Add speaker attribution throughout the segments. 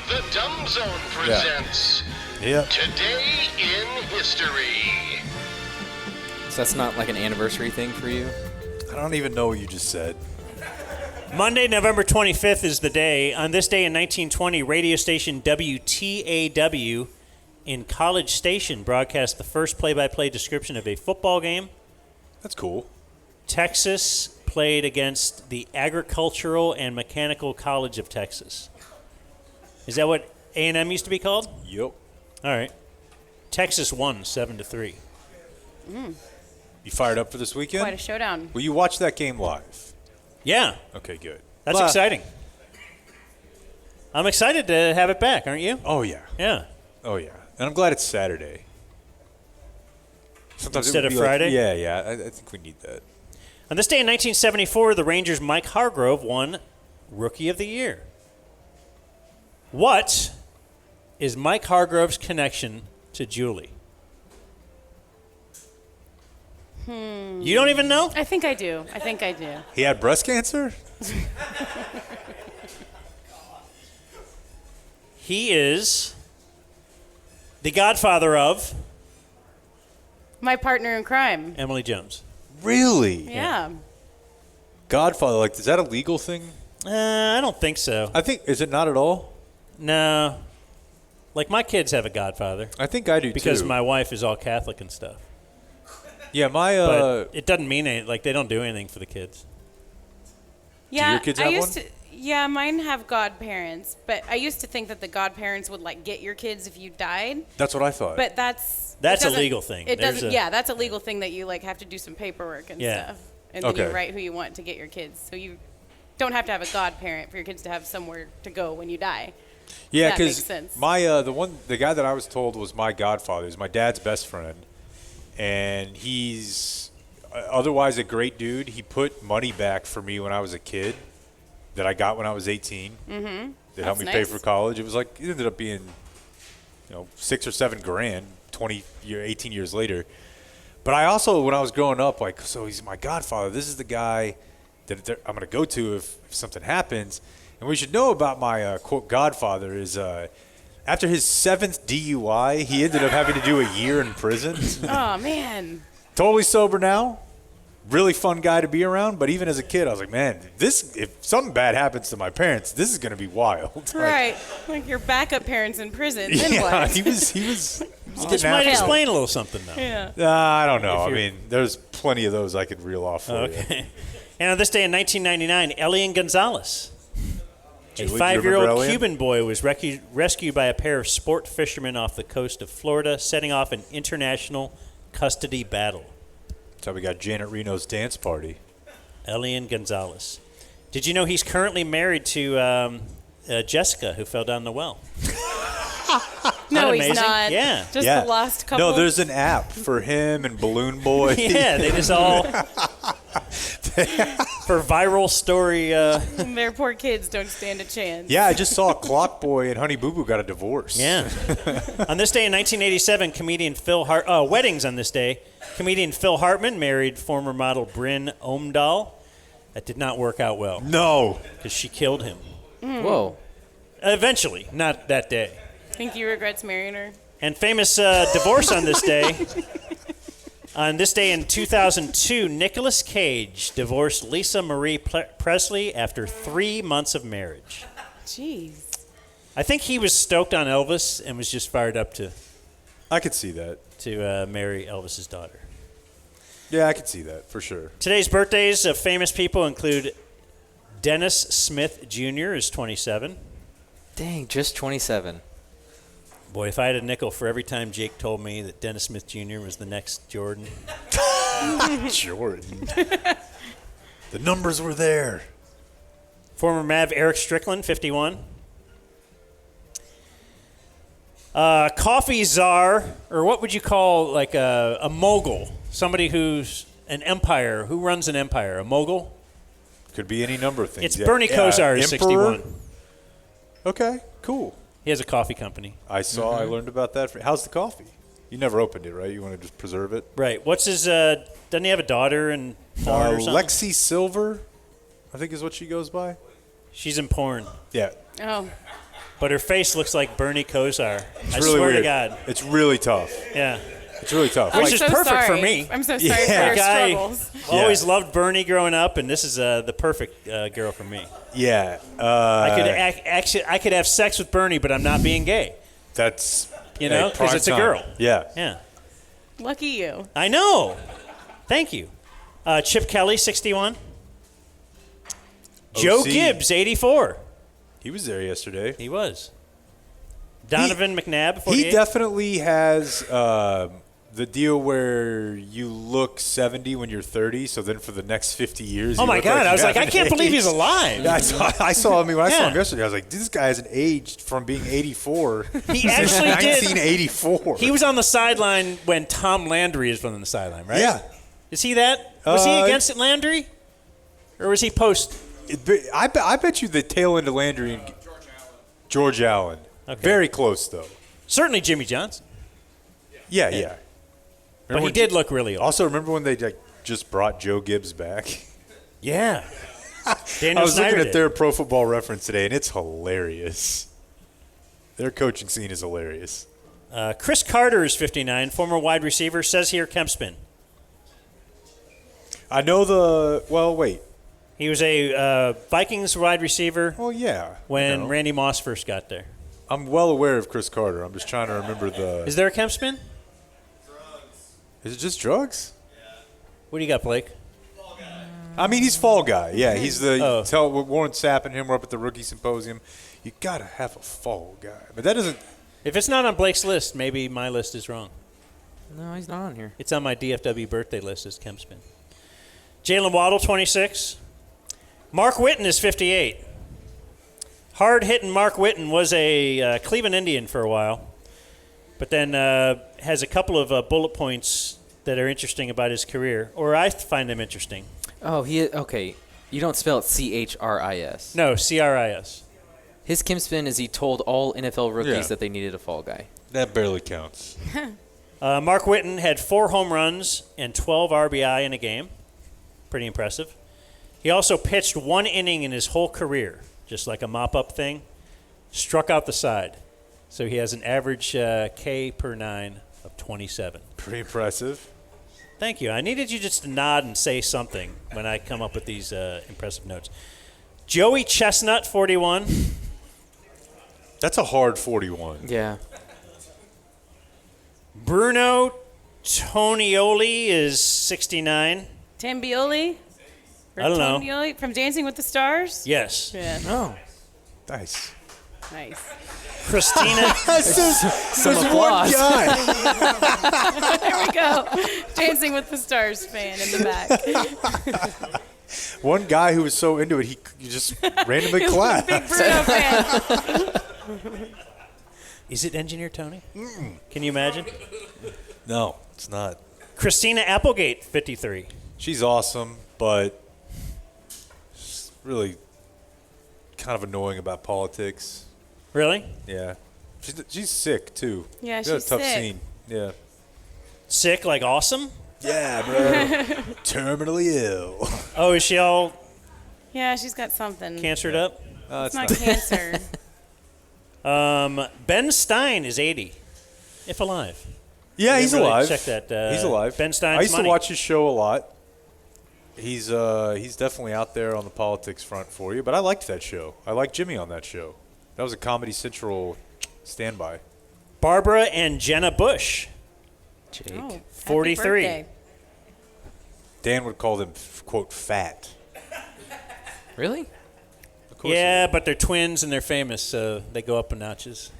Speaker 1: The Dumb Zone presents Today in History.
Speaker 2: So that's not like an anniversary thing for you?
Speaker 3: I don't even know what you just said.
Speaker 4: Monday, November 25th is the day. On this day in 1920, radio station WTAW in College Station broadcast the first play-by-play description of a football game.
Speaker 3: That's cool.
Speaker 4: Texas played against the Agricultural and Mechanical College of Texas. Is that what A&M used to be called?
Speaker 3: Yep.
Speaker 4: All right. Texas won 7-3.
Speaker 3: You fired up for this weekend?
Speaker 5: Quite a showdown.
Speaker 3: Will you watch that game live?
Speaker 4: Yeah.
Speaker 3: Okay, good.
Speaker 4: That's exciting. I'm excited to have it back, aren't you?
Speaker 3: Oh, yeah.
Speaker 4: Yeah.
Speaker 3: Oh, yeah. And I'm glad it's Saturday. Sometimes
Speaker 4: Instead
Speaker 3: it would
Speaker 4: of
Speaker 3: be
Speaker 4: Friday?
Speaker 3: Yeah. I think we need that.
Speaker 4: On this day in 1974, the Rangers' Mike Hargrove won Rookie of the Year. What is Mike Hargrove's connection to Julie? You don't even know?
Speaker 5: I think I do.
Speaker 3: He had breast cancer?
Speaker 4: He is the godfather of
Speaker 5: My partner in crime.
Speaker 4: Emily Jones.
Speaker 3: Really?
Speaker 5: Yeah.
Speaker 3: Godfather, like, is that a legal thing?
Speaker 4: I don't think so.
Speaker 3: I think, is it not at all?
Speaker 4: No. Like, my kids have a godfather.
Speaker 3: I think I do,
Speaker 4: because
Speaker 3: too.
Speaker 4: my wife is all Catholic and stuff.
Speaker 3: Yeah, my...
Speaker 4: But it doesn't mean anything. Like, they don't do anything for the kids.
Speaker 5: Yeah,
Speaker 3: your kids have one?
Speaker 5: Yeah, mine have godparents, but I used to think that the godparents would like get your kids if you died.
Speaker 3: That's what I thought.
Speaker 5: But that's
Speaker 4: a legal thing.
Speaker 5: It doesn't. Yeah, that's a legal thing that you like have to do some paperwork and stuff, and then you write who you want to get your kids. So you don't have to have a godparent for your kids to have somewhere to go when you die.
Speaker 3: Yeah,
Speaker 5: that makes
Speaker 3: because
Speaker 5: sense.
Speaker 3: my the guy that I was told was my godfather is my dad's best friend, and he's otherwise a great dude. He put money back for me when I was a kid that I got when I was 18. Mm-hmm. That helped me pay for college. It was like it ended up being, $6 or $7 grand 18 years later. But I also, when I was growing up, like, so he's my godfather. This is the guy that I'm going to go to if something happens. And what you should know about my, quote, godfather is after his 7th DUI, he ended up having to do a year in prison.
Speaker 5: Oh, man.
Speaker 3: Totally sober now. Really fun guy to be around. But even as a kid, I was like, man, if something bad happens to my parents, this is going to be wild.
Speaker 5: Right. Like your backup parents in prison. Then
Speaker 3: yeah,
Speaker 5: what?
Speaker 3: he was
Speaker 4: This might explain a little something, though.
Speaker 5: Yeah.
Speaker 3: I don't know. I mean, there's plenty of those I could reel off for you.
Speaker 4: And on this day in 1999, Elian Gonzalez,
Speaker 3: Julie,
Speaker 4: a 5-year-old
Speaker 3: do you remember Elian?
Speaker 4: Cuban boy, was rescued by a pair of sport fishermen off the coast of Florida, setting off an international custody battle.
Speaker 3: That's how we got Janet Reno's dance party.
Speaker 4: Elian Gonzalez. Did you know he's currently married to Jessica, who fell down the well?
Speaker 5: No,
Speaker 4: amazing?
Speaker 5: he's not.
Speaker 4: Yeah.
Speaker 5: Just the lost couple.
Speaker 3: No, there's an app for him and Balloon Boy.
Speaker 4: Yeah, they just all for viral story.
Speaker 5: Their poor kids don't stand a chance.
Speaker 3: Yeah, I just saw Clock Boy and Honey Boo Boo got a divorce.
Speaker 4: Yeah. On this day in 1987, comedian weddings on this day. Comedian Phil Hartman married former model Bryn Omdahl. That did not work out well.
Speaker 3: No.
Speaker 4: Because she killed him.
Speaker 2: Whoa.
Speaker 4: Eventually, not that day.
Speaker 5: Think he regrets marrying her?
Speaker 4: And famous divorce on this day. On this day in 2002, Nicolas Cage divorced Lisa Marie Presley after 3 months of marriage.
Speaker 5: Jeez.
Speaker 4: I think he was stoked on Elvis and was just fired up to
Speaker 3: I could see that.
Speaker 4: Marry Elvis's daughter.
Speaker 3: Yeah, I could see that for sure.
Speaker 4: Today's birthdays of famous people include Dennis Smith Jr. is 27.
Speaker 2: Dang, just 27.
Speaker 4: Boy, if I had a nickel for every time Jake told me that Dennis Smith Jr. was the next Jordan.
Speaker 3: Jordan. The numbers were there.
Speaker 4: Former Mav Eric Strickland, 51. Coffee czar, or what would you call like a mogul? Somebody who's an empire. Who runs an empire? A mogul?
Speaker 3: Could be any number of things.
Speaker 4: It's Bernie Kosar, is 61.
Speaker 3: Okay, cool.
Speaker 4: He has a coffee company.
Speaker 3: I learned about that. How's the coffee? You never opened it, right? You want to just preserve it?
Speaker 4: Right. What's his, doesn't he have a daughter in porn or something?
Speaker 3: Lexi Silver, I think is what she goes by.
Speaker 4: She's in porn.
Speaker 3: Yeah.
Speaker 5: Oh.
Speaker 4: But her face looks like Bernie Kosar. I
Speaker 3: really
Speaker 4: swear
Speaker 3: weird.
Speaker 4: to God.
Speaker 3: It's really tough.
Speaker 4: Yeah.
Speaker 3: It's really tough.
Speaker 4: Which
Speaker 5: I'm
Speaker 4: is
Speaker 5: so
Speaker 4: perfect for
Speaker 5: sorry.
Speaker 4: me.
Speaker 5: I'm so sorry for
Speaker 3: Yeah.
Speaker 5: your
Speaker 4: Guy
Speaker 5: struggles.
Speaker 4: always loved Bernie growing up, and this is the perfect girl for me.
Speaker 3: Yeah.
Speaker 4: I could have sex with Bernie, but I'm not being gay.
Speaker 3: That's
Speaker 4: Because
Speaker 3: prime
Speaker 4: it's a
Speaker 3: time.
Speaker 4: girl.
Speaker 3: Yeah.
Speaker 4: Yeah.
Speaker 5: Lucky you.
Speaker 4: I know. Thank you. Chip Kelly, 61. Joe
Speaker 3: OC.
Speaker 4: Gibbs, 84.
Speaker 3: He was there yesterday.
Speaker 4: He was. Donovan McNabb, 48.
Speaker 3: He definitely has the deal where you look 70 when you're 30, so then for the next 50 years.
Speaker 4: Oh
Speaker 3: you
Speaker 4: my
Speaker 3: look
Speaker 4: God!
Speaker 3: you
Speaker 4: I was like, I
Speaker 3: haven't
Speaker 4: can't believe
Speaker 3: aged.
Speaker 4: he's alive.
Speaker 3: I saw him when I saw him
Speaker 4: Yeah.
Speaker 3: yesterday. I was like, this guy hasn't aged from being 84.
Speaker 4: He
Speaker 3: since
Speaker 4: actually did.
Speaker 3: 1984.
Speaker 4: He was on the sideline when Tom Landry is on the sideline, right?
Speaker 3: Yeah.
Speaker 4: Is he that? Was he against Landry, or was he post?
Speaker 3: I bet you the tail end of Landry and George Allen.
Speaker 4: Okay.
Speaker 3: Very close though.
Speaker 4: Certainly Jimmy Johnson,
Speaker 3: Yeah, yeah.
Speaker 4: but he did look really old.
Speaker 3: Also, remember when they just brought Joe Gibbs back?
Speaker 4: Yeah.
Speaker 3: I
Speaker 4: Daniel
Speaker 3: was
Speaker 4: Snyder
Speaker 3: looking at
Speaker 4: did.
Speaker 3: their Pro Football Reference today, and it's hilarious. Their coaching scene is hilarious.
Speaker 4: Chris Carter is 59, former wide receiver. Says here Kempspin.
Speaker 3: I know well, wait.
Speaker 4: He was a Vikings wide receiver
Speaker 3: Well, yeah.
Speaker 4: when
Speaker 3: I know.
Speaker 4: Randy Moss first got there.
Speaker 3: I'm well aware of Chris Carter. I'm just trying to remember the.
Speaker 4: Is there a Kempspin?
Speaker 3: Is it just drugs?
Speaker 4: What do you got, Blake?
Speaker 3: I mean, he's Fall Guy. Yeah, he's the.
Speaker 4: Oh.
Speaker 3: Tell Warren Sapp and him were up at the rookie symposium. You gotta have a Fall Guy, but that doesn't.
Speaker 4: If it's not on Blake's list, maybe my list is wrong.
Speaker 2: No, he's not on here.
Speaker 4: It's on my DFW birthday list as Kempspin. Jalen Waddle, 26. Mark Whitten is 58. Hard-hitting Mark Whitten was a Cleveland Indian for a while, but then has a couple of bullet points that are interesting about his career, or I find them interesting.
Speaker 2: Oh, okay. You don't spell it CHRIS.
Speaker 4: No, CRIS.
Speaker 2: His Kempspin is he told all NFL rookies
Speaker 3: Yeah.
Speaker 2: that they needed a fall guy.
Speaker 3: That barely counts.
Speaker 4: Mark Whitten had 4 home runs and 12 RBI in a game. Pretty impressive. He also pitched 1 inning in his whole career, just like a mop-up thing. Struck out the side. So he has an average K per 9 of 27.
Speaker 3: Pretty impressive.
Speaker 4: Thank you. I needed you just to nod and say something when I come up with these impressive notes. Joey Chestnut, 41.
Speaker 3: That's a hard 41.
Speaker 2: Yeah.
Speaker 4: Bruno Tonioli is 69.
Speaker 5: Tambioli? Or
Speaker 4: I don't know.
Speaker 5: Tonioli from Dancing with the Stars?
Speaker 4: Yes.
Speaker 5: Yeah.
Speaker 2: Oh.
Speaker 3: Nice.
Speaker 5: Nice.
Speaker 4: Christina.
Speaker 2: Some applause.
Speaker 5: There we go. Dancing with the Stars fan in the back.
Speaker 3: One guy who was so into it, he just randomly clapped.
Speaker 5: Big Bruno fan.
Speaker 4: Is it Engineer Tony? Can you imagine?
Speaker 3: No, it's not.
Speaker 4: Christina Applegate, 53.
Speaker 3: She's awesome, but she's really kind of annoying about politics.
Speaker 4: Really?
Speaker 3: Yeah. She's sick, too.
Speaker 5: Yeah,
Speaker 3: She's got a
Speaker 5: she's
Speaker 3: tough
Speaker 5: sick.
Speaker 3: scene. Yeah.
Speaker 4: Sick, like awesome?
Speaker 3: Yeah, bro. Terminally ill.
Speaker 4: Oh, is she all
Speaker 5: Yeah, she's got something.
Speaker 4: cancered up?
Speaker 5: It's not cancer.
Speaker 4: Ben Stein is 80, if alive.
Speaker 3: Yeah,
Speaker 4: I
Speaker 3: he's
Speaker 4: didn't really
Speaker 3: alive.
Speaker 4: check that,
Speaker 3: he's alive.
Speaker 4: Ben Stein's
Speaker 3: I used
Speaker 4: money.
Speaker 3: to watch his show a lot. He's definitely out there on the politics front for you, but I liked that show. I liked Jimmy on that show. That was a Comedy Central standby.
Speaker 4: Barbara and Jenna Bush.
Speaker 2: Jake.
Speaker 5: Oh, happy
Speaker 4: 43.
Speaker 5: birthday.
Speaker 3: Dan would call them, quote, fat.
Speaker 2: Really?
Speaker 3: Of course
Speaker 4: Yeah, but they're twins and they're famous, so they go up a notches.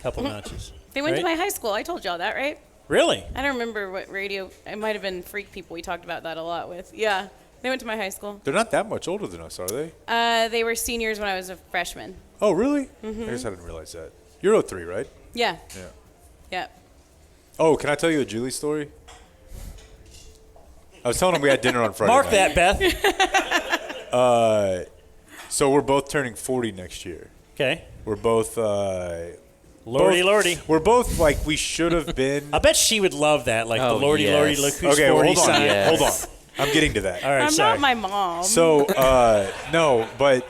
Speaker 4: Couple notches.
Speaker 5: They went to
Speaker 4: Right?
Speaker 5: my high school. I told y'all that, right?
Speaker 4: Really?
Speaker 5: I don't remember what radio. It might have been Freak People. We talked about that a lot with. Yeah, they went to my high school.
Speaker 3: They're not that much older than us, are they?
Speaker 5: They were seniors when I was a freshman.
Speaker 3: Oh, really? I guess I didn't realize that. You're 03, right?
Speaker 5: Yeah.
Speaker 3: Yeah.
Speaker 5: Yeah.
Speaker 3: Oh, can I tell you a Julie story? I was telling him we had dinner on Friday
Speaker 4: Mark
Speaker 3: night.
Speaker 4: that, Beth.
Speaker 3: So we're both turning 40 next year.
Speaker 4: Okay.
Speaker 3: We're both
Speaker 4: Lordy.
Speaker 3: We're both like we should have been.
Speaker 4: I bet she would love that, like
Speaker 2: Oh,
Speaker 4: the Lordy,
Speaker 2: yes.
Speaker 4: look who's
Speaker 3: Okay,
Speaker 4: 40
Speaker 3: hold on.
Speaker 4: sign.
Speaker 2: Yes.
Speaker 3: Hold on. I'm getting to that.
Speaker 4: All right,
Speaker 5: I'm
Speaker 4: sorry.
Speaker 5: not my mom.
Speaker 3: So no, but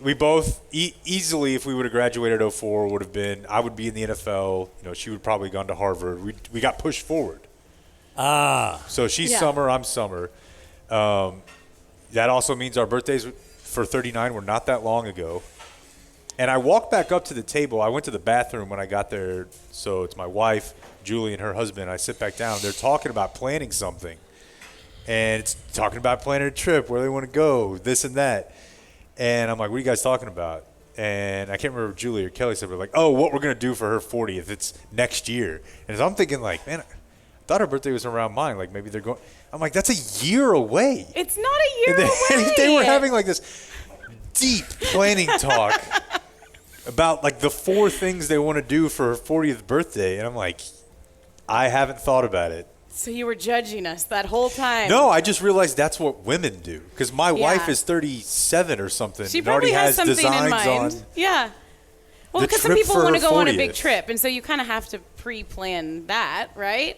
Speaker 3: we both easily, if we would have graduated 04, would have been. I would be in the NFL. She would probably gone to Harvard. We got pushed forward. So she's summer, I'm summer. That also means our birthdays for 39 were not that long ago. And I walked back up to the table. I went to the bathroom when I got there. So it's my wife, Julie, and her husband. I sit back down. They're talking about planning something. And it's talking about planning a trip, where they want to go, this and that. And I'm like, what are you guys talking about? And I can't remember if Julie or Kelly said, we're like, oh, what we're going to do for her 40th. It's next year. And so I'm thinking like, man, I thought her birthday was around mine. Like maybe they're going. I'm like, that's a year away.
Speaker 5: It's not a year away.
Speaker 3: They were having like this deep planning talk about like the 4 things they want to do for her 40th birthday. And I'm like, I haven't thought about it.
Speaker 5: So you were judging us that whole time.
Speaker 3: No, I just realized that's what women do. Because my wife is 37 or something.
Speaker 5: She
Speaker 3: and already
Speaker 5: probably has something
Speaker 3: designs
Speaker 5: in mind.
Speaker 3: on.
Speaker 5: Yeah. Well,
Speaker 3: the
Speaker 5: because some
Speaker 3: trip
Speaker 5: people
Speaker 3: for
Speaker 5: want to
Speaker 3: her
Speaker 5: go on a
Speaker 3: 40th.
Speaker 5: big trip, and so you kind of have to pre-plan that, right?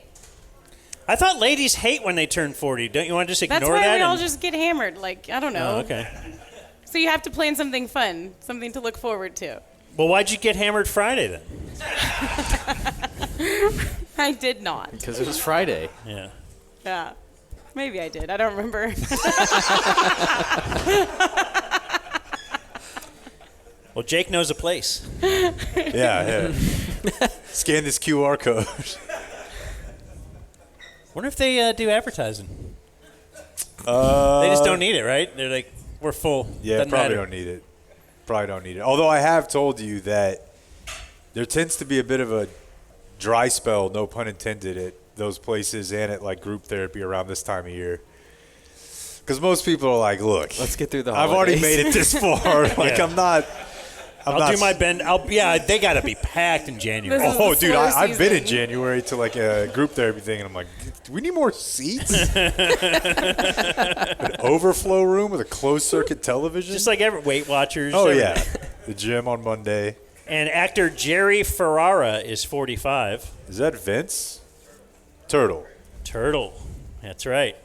Speaker 4: I thought ladies hate when they turn 40. Don't you want to just ignore
Speaker 5: That's why
Speaker 4: that?
Speaker 5: we all just get hammered. Like, I don't know.
Speaker 4: Oh, okay.
Speaker 5: So you have to plan something fun, something to look forward to.
Speaker 4: Well, why'd you get hammered Friday then?
Speaker 5: I did not.
Speaker 2: Because it was Friday.
Speaker 4: Yeah.
Speaker 5: Yeah. Maybe I did. I don't remember.
Speaker 4: Well, Jake knows a place.
Speaker 3: Yeah. Scan this QR code.
Speaker 4: Wonder if they do advertising. They just don't need it, right? They're like, we're full.
Speaker 3: Yeah,
Speaker 4: Doesn't
Speaker 3: probably
Speaker 4: matter.
Speaker 3: don't need it. Probably don't need it. Although I have told you that there tends to be a bit of a dry spell, no pun intended, at those places and at like group therapy around this time of year. Because most people are like, look,
Speaker 2: Let's get through the
Speaker 3: I've already
Speaker 2: holidays.
Speaker 3: made it this far. Like,
Speaker 4: Yeah.
Speaker 3: I'll
Speaker 4: do my bend. They got to be packed in January.
Speaker 5: This is
Speaker 3: Oh,
Speaker 5: the
Speaker 3: dude,
Speaker 5: slow
Speaker 3: I've been in
Speaker 5: season.
Speaker 3: January to like a group therapy thing, and I'm like, do we need more seats? An overflow room with a closed circuit television?
Speaker 4: Just like Weight Watchers.
Speaker 3: oh,
Speaker 4: everything.
Speaker 3: yeah. The gym on Monday.
Speaker 4: And actor Jerry Ferrara is 45.
Speaker 3: Is that Vince? Turtle.
Speaker 4: Turtle. That's right.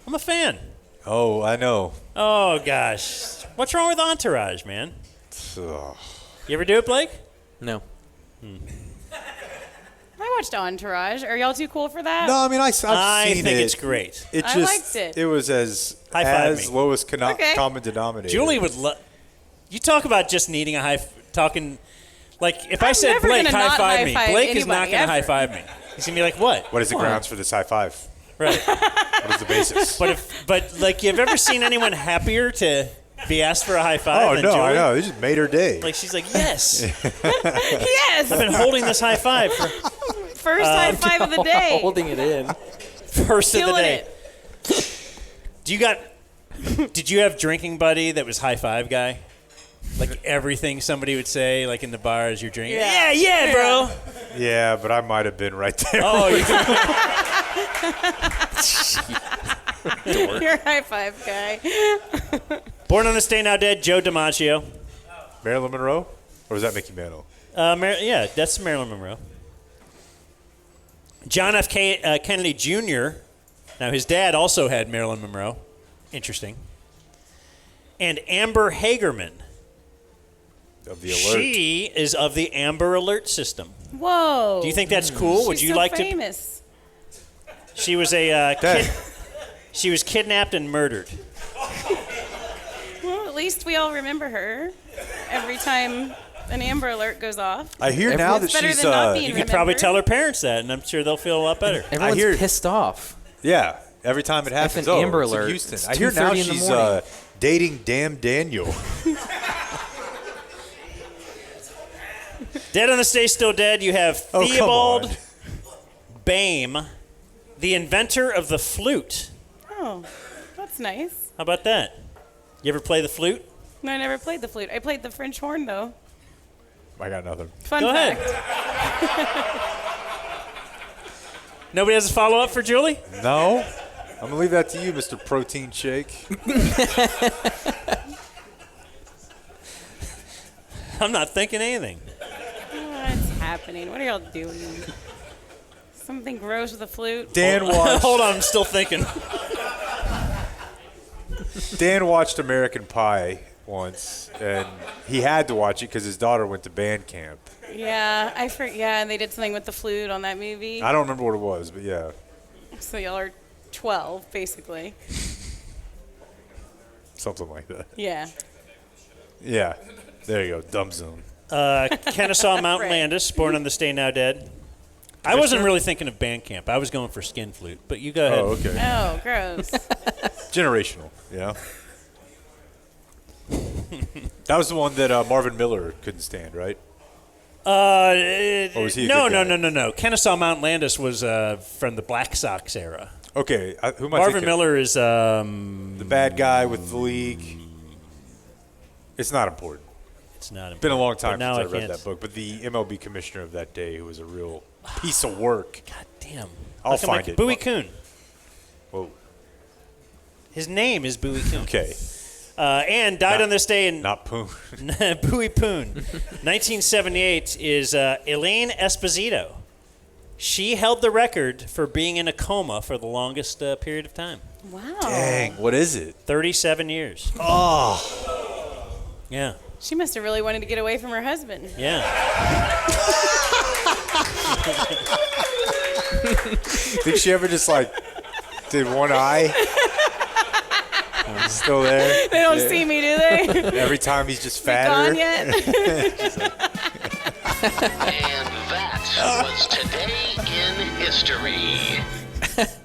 Speaker 4: I'm a fan.
Speaker 3: Oh, I know.
Speaker 4: Oh, gosh. What's wrong with Entourage, man?
Speaker 3: Ugh.
Speaker 4: You ever do it, Blake?
Speaker 2: No.
Speaker 5: I watched Entourage. Are y'all too cool for that?
Speaker 3: No, I mean, I've
Speaker 4: I
Speaker 3: seen
Speaker 4: think
Speaker 3: it.
Speaker 4: it's great.
Speaker 3: It
Speaker 5: I
Speaker 3: just,
Speaker 5: liked it.
Speaker 3: It was as
Speaker 4: High five me.
Speaker 3: lowest
Speaker 5: Okay.
Speaker 3: common denominator.
Speaker 4: Julie would love. You talk about just needing a talking. Like, if I
Speaker 5: I'm
Speaker 4: said
Speaker 5: never
Speaker 4: Blake,
Speaker 5: gonna
Speaker 4: high
Speaker 5: not
Speaker 4: five me.
Speaker 5: high-five
Speaker 4: Blake is not
Speaker 5: anybody,
Speaker 4: going to high
Speaker 5: ever.
Speaker 4: five me. He's going to be like, what?
Speaker 3: What is the
Speaker 2: Come on.
Speaker 3: grounds for this high five?
Speaker 4: Right.
Speaker 3: What is the basis?
Speaker 4: But like, you've ever seen anyone happier to be asked for a high five
Speaker 3: Oh,
Speaker 4: than
Speaker 3: no,
Speaker 4: Julie?
Speaker 3: I know. They just made her day.
Speaker 4: Like, she's like, yes.
Speaker 5: Yes.
Speaker 4: I've been holding this high five for
Speaker 5: First high five of the day.
Speaker 2: Holding it in.
Speaker 4: first of the
Speaker 5: Killing
Speaker 4: day.
Speaker 5: it.
Speaker 4: Did you have drinking buddy that was high five guy? Like everything somebody would say, like in the bar as you're drinking.
Speaker 5: Yeah.
Speaker 4: Yeah, bro.
Speaker 3: Yeah, but I might have been right there.
Speaker 4: Oh, you
Speaker 5: You're a high five guy.
Speaker 4: Born on this Day Now Dead, Joe DiMaggio.
Speaker 3: Marilyn Monroe? Or was that Mickey Mantle?
Speaker 4: Yeah, that's Marilyn Monroe. John F. Kennedy Jr. Now, his dad also had Marilyn Monroe. Interesting. And Amber Hagerman.
Speaker 3: Of the alert.
Speaker 4: She is of the Amber Alert system.
Speaker 5: Whoa.
Speaker 4: Do you think that's cool? Would
Speaker 5: She's
Speaker 4: you
Speaker 5: so
Speaker 4: like
Speaker 5: famous.
Speaker 4: to? She was a
Speaker 3: Dad.
Speaker 4: kid. She was kidnapped and murdered.
Speaker 5: Well, at least we all remember her every time an Amber Alert goes off.
Speaker 3: I hear now that
Speaker 5: It's better
Speaker 3: she's
Speaker 5: than not being
Speaker 4: You could probably
Speaker 5: remembered.
Speaker 4: tell her parents that, and I'm sure they'll feel a lot better.
Speaker 2: Everyone's
Speaker 3: hear-
Speaker 2: pissed off.
Speaker 3: yeah, every time it happens.
Speaker 2: Effing Amber
Speaker 3: it's in
Speaker 2: Alert.
Speaker 3: Houston.
Speaker 2: It's
Speaker 3: I hear now
Speaker 2: 2:30 in the
Speaker 3: she's
Speaker 2: morning.
Speaker 3: dating Damn Daniel.
Speaker 4: Dead on this day, still dead. You have
Speaker 3: Oh, come
Speaker 4: Theobald
Speaker 3: on.
Speaker 4: Boehm, the inventor of the flute.
Speaker 5: Oh, that's nice.
Speaker 4: How about that? You ever play the flute?
Speaker 5: No, I never played the flute. I played the French horn, though.
Speaker 3: I got nothing.
Speaker 5: Fun
Speaker 4: Go
Speaker 5: fact.
Speaker 4: ahead. Nobody has a follow-up for Julie?
Speaker 3: No? I'm going to leave that to you, Mr. Protein Shake.
Speaker 4: I'm not thinking anything.
Speaker 5: What's happening? What are y'all doing? Something gross with a flute?
Speaker 3: Dan watched,
Speaker 4: Hold on, I'm still thinking.
Speaker 3: Dan watched American Pie once, and he had to watch it because his daughter went to band camp.
Speaker 5: Yeah, and they did something with the flute on that movie.
Speaker 3: I don't remember what it was, but yeah.
Speaker 5: So y'all are 12, basically.
Speaker 3: Something like that.
Speaker 5: Yeah.
Speaker 3: Yeah. There you go. Dumb zone.
Speaker 4: Kennesaw Mountain Landis, born on this day, now dead. I wasn't really thinking of band camp. I was going for skin flute, but you go ahead.
Speaker 3: Oh, okay.
Speaker 5: Oh, gross.
Speaker 3: Generational, yeah. That was the one that Marvin Miller couldn't stand, right? Or was he a good guy?
Speaker 4: No. Kennesaw Mountain Landis was from the Black Sox era.
Speaker 3: Okay, who am I
Speaker 4: Marvin
Speaker 3: thinking?
Speaker 4: Miller is
Speaker 3: the bad guy with the league. It's not important.
Speaker 4: It's not important.
Speaker 3: It's been a long time since I read
Speaker 4: can't.
Speaker 3: that book, but the MLB commissioner of that day, who was a real piece of work.
Speaker 4: God damn.
Speaker 3: I'll find it.
Speaker 4: Bowie Kuhn.
Speaker 3: Whoa.
Speaker 4: His name is Bowie Kuhn.
Speaker 3: Okay.
Speaker 4: And died on this day in
Speaker 3: Not Poon.
Speaker 4: Bowie Poon. 1978 is Elaine Esposito. She held the record for being in a coma for the longest period of time.
Speaker 5: Wow.
Speaker 3: Dang, what is it?
Speaker 4: 37 years.
Speaker 3: Oh.
Speaker 4: Yeah.
Speaker 5: She must have really wanted to get away from her husband.
Speaker 4: Yeah.
Speaker 3: Think she ever just did one eye? Still there?
Speaker 5: They don't see me, do they?
Speaker 3: Every time he's just
Speaker 5: Gone
Speaker 3: fatter.
Speaker 5: yet?
Speaker 1: And that was Today in History.